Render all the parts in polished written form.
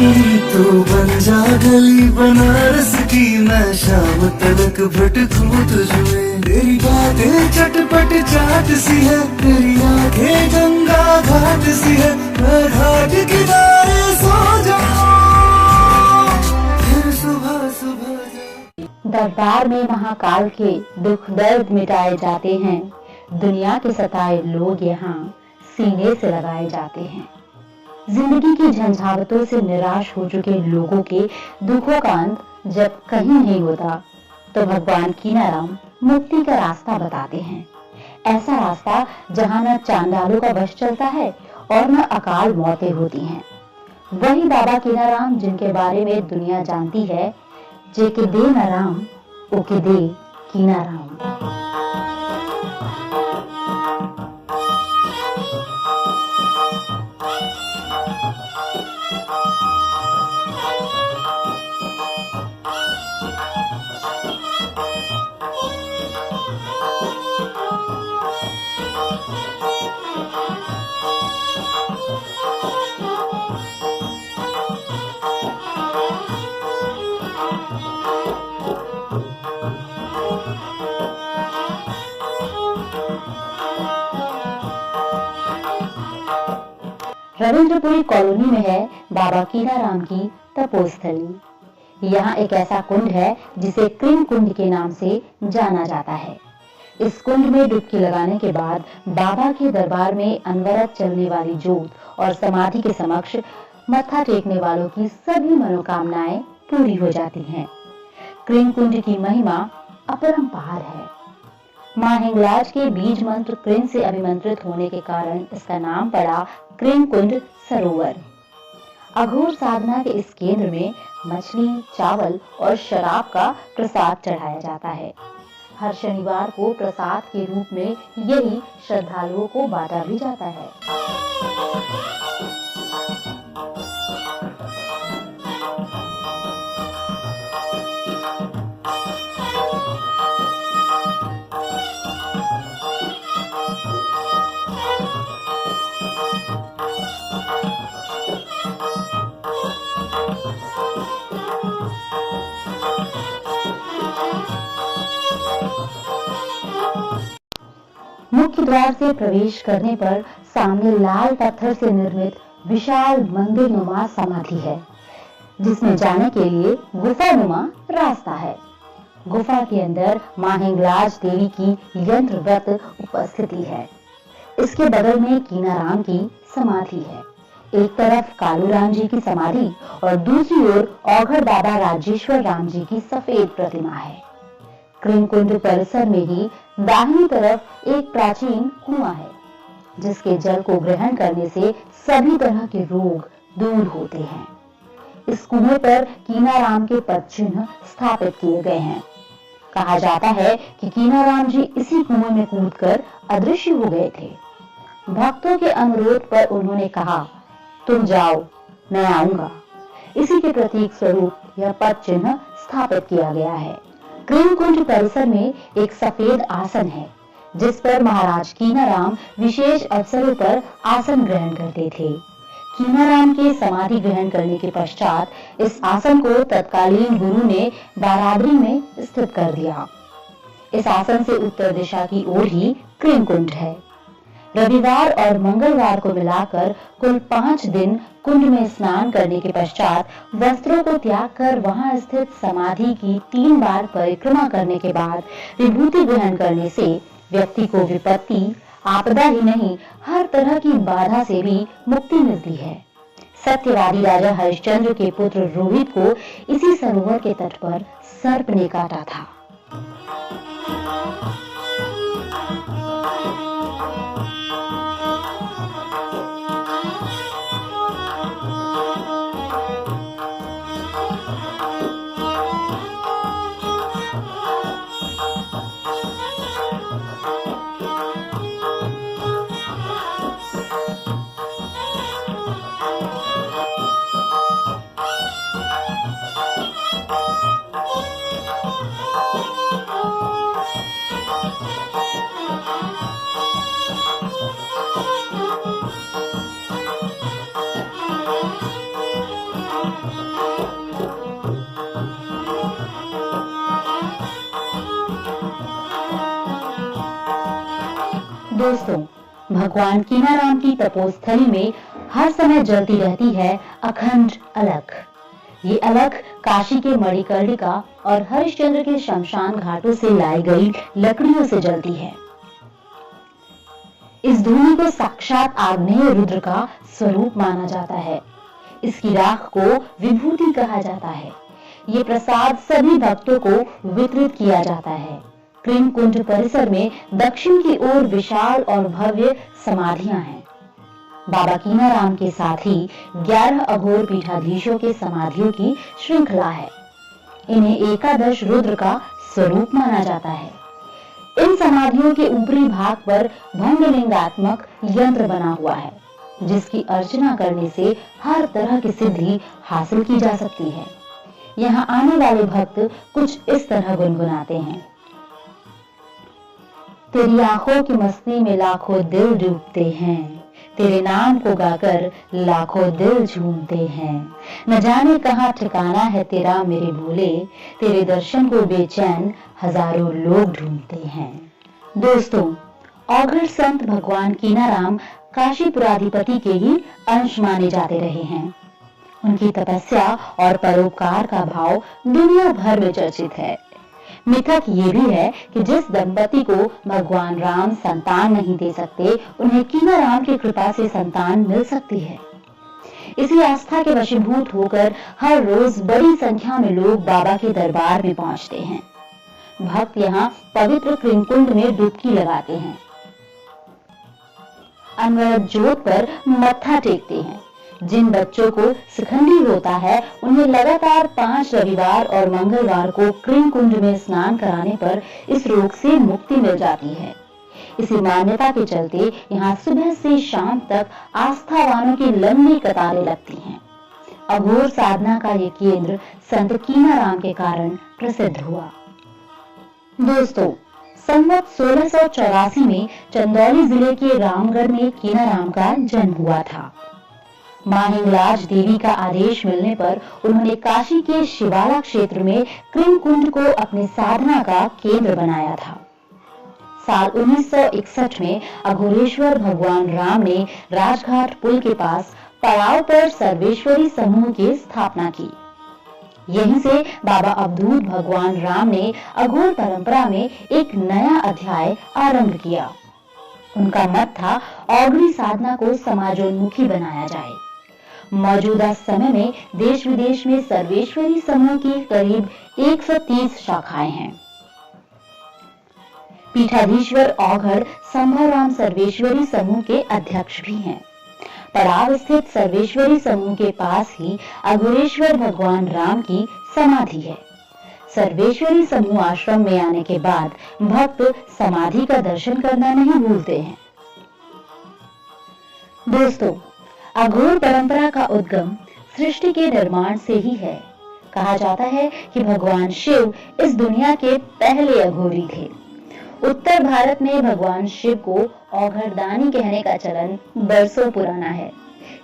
तू बन जा गली बनारस की, मैं शाम तलक भटकूं तुझमें। तेरी बातें चटपट चाट सी है, तेरी आंखें गंगा घाट सी है। मैं घाट किनारे सो जाऊं, फिर सुबह सुबह। दरबार में महाकाल के दुख दर्द मिटाए जाते हैं। दुनिया के सताए लोग यहाँ सीने से लगाए जाते हैं। जिंदगी की झंझावतों से निराश हो चुके लोगों के दुखों का अंत जब कहीं नहीं होता, तो भगवान कीनाराम मुक्ति का रास्ता बताते हैं। ऐसा रास्ता जहां न चांडालों का वश चलता है और न अकाल मौतें होती हैं। वही बाबा कीनाराम जिनके बारे में दुनिया जानती है, जेके दे न राम ओके दे कीनाराम। रविंद्रपुरी कॉलोनी में है बाबा कीनाराम की तपोस्थली। यहाँ एक ऐसा कुंड है जिसे कृम कुंड के नाम से जाना जाता है। इस कुंड में डुबकी लगाने के बाद बाबा के दरबार में अनवरत चलने वाली जोत और समाधि के समक्ष मत्था टेकने वालों की सभी मनोकामनाएं पूरी हो जाती हैं। कृम कुंड की महिमा अपरंपार है। मां हिंगलाज के बीज मंत्र कृम से अभिमंत्रित होने के कारण इसका नाम पड़ा कृम कुंड सरोवर। अघोर साधना के इस केंद्र में मछली, चावल और शराब का प्रसाद चढ़ाया जाता है। हर शनिवार को प्रसाद के रूप में यही श्रद्धालुओं को बांटा भी जाता है। मुख्य द्वार से प्रवेश करने पर सामने लाल पत्थर से निर्मित विशाल मंदिर नुमा समाधि है, जिसमें जाने के लिए गुफा नुमा रास्ता है। गुफा के अंदर मां हिंगलाज देवी की यंत्रवत उपस्थिति है। इसके बगल में कीनाराम की समाधि है। एक तरफ कालूराम जी की समाधि और दूसरी ओर औघड़ बाबा राजेश्वर राम जी की सफेद प्रतिमा है। कृम कुंड परिसर में ही दाहिनी तरफ एक प्राचीन कुआं है, जिसके जल को ग्रहण करने से सभी तरह के रोग दूर होते हैं। इस कुएं पर कीनाराम के पद चिन्ह स्थापित किए गए हैं। कहा जाता है कि कीनाराम जी इसी कुएं में कूदकर अदृश्य हो गए थे। भक्तों के अनुरोध पर उन्होंने कहा, तुम जाओ, मैं आऊंगा। इसी के प्रतीक स्वरूप यह पद चिन्ह स्थापित किया गया है। कृम कुंड परिसर में एक सफेद आसन है, जिस पर महाराज कीनाराम विशेष अवसरों पर आसन ग्रहण करते थे। कीनाराम के समाधि ग्रहण करने के पश्चात इस आसन को तत्कालीन गुरु ने बारादरी में स्थित कर दिया। इस आसन से उत्तर दिशा की ओर ही कृम कुंड है। रविवार और मंगलवार को मिलाकर कुल 5 दिन कुंड में स्नान करने के पश्चात वस्त्रों को त्याग कर वहां स्थित समाधि की 3 बार परिक्रमा करने के बाद विभूति ग्रहण करने से व्यक्ति को विपत्ति, आपदा ही नहीं, हर तरह की बाधा से भी मुक्ति मिलती है। सत्यवादी राजा हरिश्चंद्र के पुत्र रोहित को इसी सरोवर के तट पर सर्प ने काटा था। दोस्तों, भगवान कीनाराम की तपोस्थली में हर समय जलती रहती है अखंड अलख। ये अलख काशी के मणिकर्णिका और हरिश्चंद्र के शमशान घाटों से लाई गई लकड़ियों से जलती है। इस धूनी को साक्षात आग्नेय रुद्र का स्वरूप माना जाता है। इसकी राख को विभूति कहा जाता है। ये प्रसाद सभी भक्तों को वितरित किया जाता है। कृम कुंड परिसर में दक्षिण की ओर विशाल और भव्य समाधियां हैं। बाबा कीनाराम के साथ ही 11 अघोर पीठाधीशों के समाधियों की श्रृंखला है। इन्हें एकादश रुद्र का स्वरूप माना जाता है। इन समाधियों के ऊपरी भाग पर भंगलिंगात्मक यंत्र बना हुआ है, जिसकी अर्चना करने से हर तरह की सिद्धि हासिल की जा सकती है। यहाँ आने वाले भक्त कुछ इस तरह गुनगुनाते हैं। तेरी आंखों की मस्ती में लाखों दिल डूबते हैं, तेरे नाम को गाकर लाखों दिल झूमते हैं। न जाने कहाँ ठिकाना है तेरा मेरे भोले, तेरे दर्शन को बेचैन हजारों लोग ढूंढते हैं। दोस्तों, औघड़ संत भगवान कीनाराम काशीपुराधिपति के ही अंश माने जाते रहे हैं। उनकी तपस्या और परोपकार का भाव दुनिया भर में चर्चित है। मिथक ये भी है कि जिस दंपति को भगवान राम संतान नहीं दे सकते, उन्हें कीनाराम की कृपा से संतान मिल सकती है। इसी आस्था के वशीभूत होकर हर रोज बड़ी संख्या में लोग बाबा के दरबार में पहुंचते हैं। भक्त यहाँ पवित्र कृमकुंड में डुबकी लगाते हैं, अनवरत जोत पर मत्था टेकते हैं। जिन बच्चों को शिखंडी होता है, उन्हें लगातार 5 रविवार और मंगलवार को कृमकुंड में स्नान कराने पर इस रोग से मुक्ति मिल जाती है। इसी मान्यता के चलते यहाँ सुबह से शाम तक आस्थावानों की लंबी कतारें लगती हैं। अघोर साधना का ये केंद्र संत कीनाराम के कारण प्रसिद्ध हुआ। दोस्तों, संवत 1684 में चंदौली जिले के रामगढ़ में कीनाराम का जन्म हुआ था। मां हिंगलाज देवी का आदेश मिलने पर उन्होंने काशी के शिवाला क्षेत्र में कृमकुंड को अपनी साधना का केंद्र बनाया था। साल 1961 में अघोरेश्वर भगवान राम ने राजघाट पुल के पास पड़ाव पर सर्वेश्वरी समूह की स्थापना की। यहीं से बाबा अवधूत भगवान राम ने अघोर परंपरा में एक नया अध्याय आरंभ किया। उनका मत था औघड़ी साधना को समाजोन्मुखी बनाया जाए। मौजूदा समय में देश विदेश में सर्वेश्वरी समूह की करीब 130 शाखाएं हैं। पीठाधीश्वर औघड़ संभवराम सर्वेश्वरी समूह के अध्यक्ष भी हैं। पड़ाव स्थित सर्वेश्वरी समूह के पास ही अघोरेश्वर भगवान राम की समाधि है। सर्वेश्वरी समूह आश्रम में आने के बाद भक्त समाधि का दर्शन करना नहीं भूलते हैं। दोस्तों, अघोर परंपरा का उद्गम सृष्टि के निर्माण से ही है। कहा जाता है कि भगवान शिव इस दुनिया के पहले अघोरी थे। उत्तर भारत में भगवान शिव को औघड़दानी कहने का चलन बरसों पुराना है।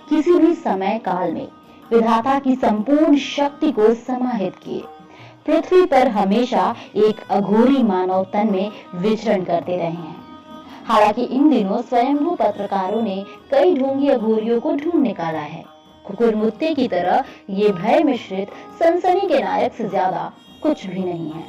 किसी भी समय काल में विधाता की संपूर्ण शक्ति को समाहित किए पृथ्वी पर हमेशा एक अघोरी मानव तन में विचरण करते रहे हैं। हालांकि इन दिनों स्वयंभू पत्रकारों ने कई ढोंगी अघोरियों को ढूंढ निकाला है। कुकुरमुत्ते की तरह ये भय मिश्रित सनसनी के नायक से ज्यादा कुछ भी नहीं है।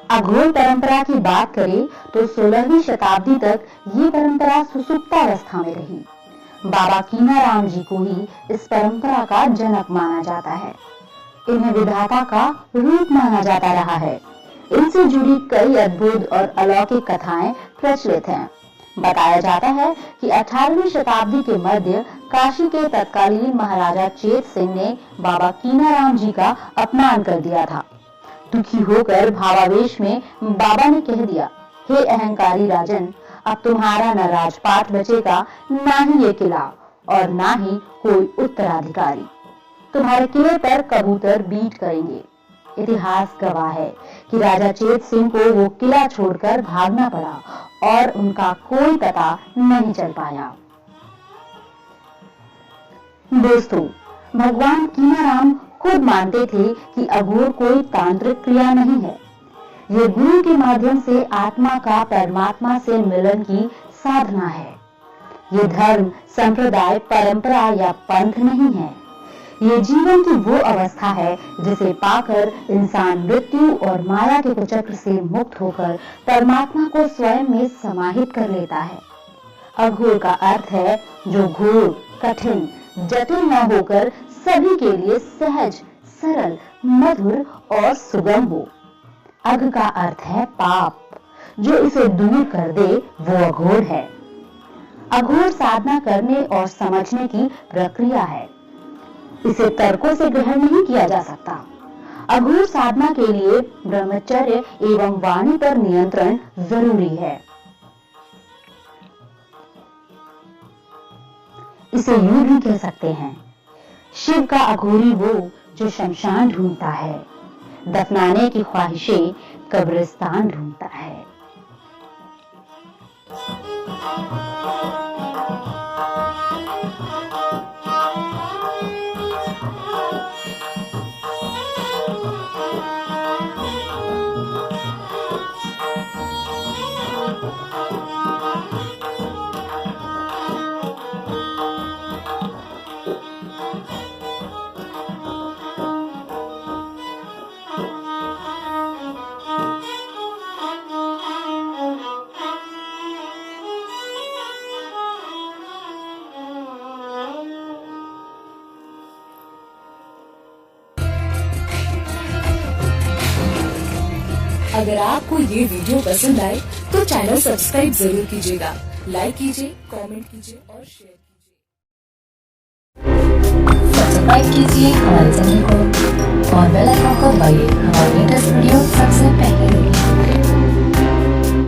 अघोर परंपरा की बात करें तो 16वीं शताब्दी तक ये परंपरा सुसुप्तावस्था में रही। बाबा कीनाराम जी को ही इस परंपरा का जनक माना जाता है। इन्हें विधाता का रूप माना जाता रहा है। इनसे जुड़ी कई अद्भुत और अलौकिक कथाएं प्रचलित हैं। बताया जाता है कि 18वीं शताब्दी के मध्य काशी के तत्कालीन महाराजा चेत सिंह ने बाबा कीनाराम जी का अपमान कर दिया था। दुखी होकर भावावेश में बाबा ने कह दिया, हे अहंकारी राजन, अब तुम्हारा न राजपाट बचेगा, ना ही ये किला और ना ही कोई उत्तराधिकारी। तुम्हारे किले पर कबूतर बीट करेंगे। इतिहास गवाह है कि राजा चेत सिंह को वो किला छोड़कर भागना पड़ा और उनका कोई पता नहीं चल पाया। दोस्तों, भगवान कीनाराम खुद मानते थे कि अघोर कोई तांत्रिक क्रिया नहीं है। ये गुरु के माध्यम से आत्मा का परमात्मा से मिलन की साधना है। ये धर्म, संप्रदाय, परंपरा या पंथ नहीं है। ये जीवन की वो अवस्था है जिसे पाकर इंसान मृत्यु और माया के कुचक्र से मुक्त होकर परमात्मा को स्वयं में समाहित कर लेता है। अघोर का अर्थ है जो घोर, कठिन, जटिल न होकर सभी के लिए सहज, सरल, मधुर और सुगम हो। अघ का अर्थ है पाप, जो इसे दूर कर दे वो अघोर है। अघोर साधना करने और समझने की प्रक्रिया है। इसे तर्कों से ग्रहण नहीं किया जा सकता। अघोर साधना के लिए ब्रह्मचर्य एवं वाणी पर नियंत्रण जरूरी है। इसे यूं भी कह सकते हैं, शिव का अघोरी वो जो शमशान ढूंढता है, दफनाने की ख्वाहिशें कब्रिस्तान ढूंढता है। अगर आपको ये वीडियो पसंद आए तो चैनल सब्सक्राइब जरूर कीजिएगा, लाइक कीजिए, कमेंट कीजिए और शेयर कीजिए। सब्सक्राइब कीजिए हमारे चैनल को और बेल आइकन को दबाइए हमारे लेटेस्ट वीडियो सबसे पहले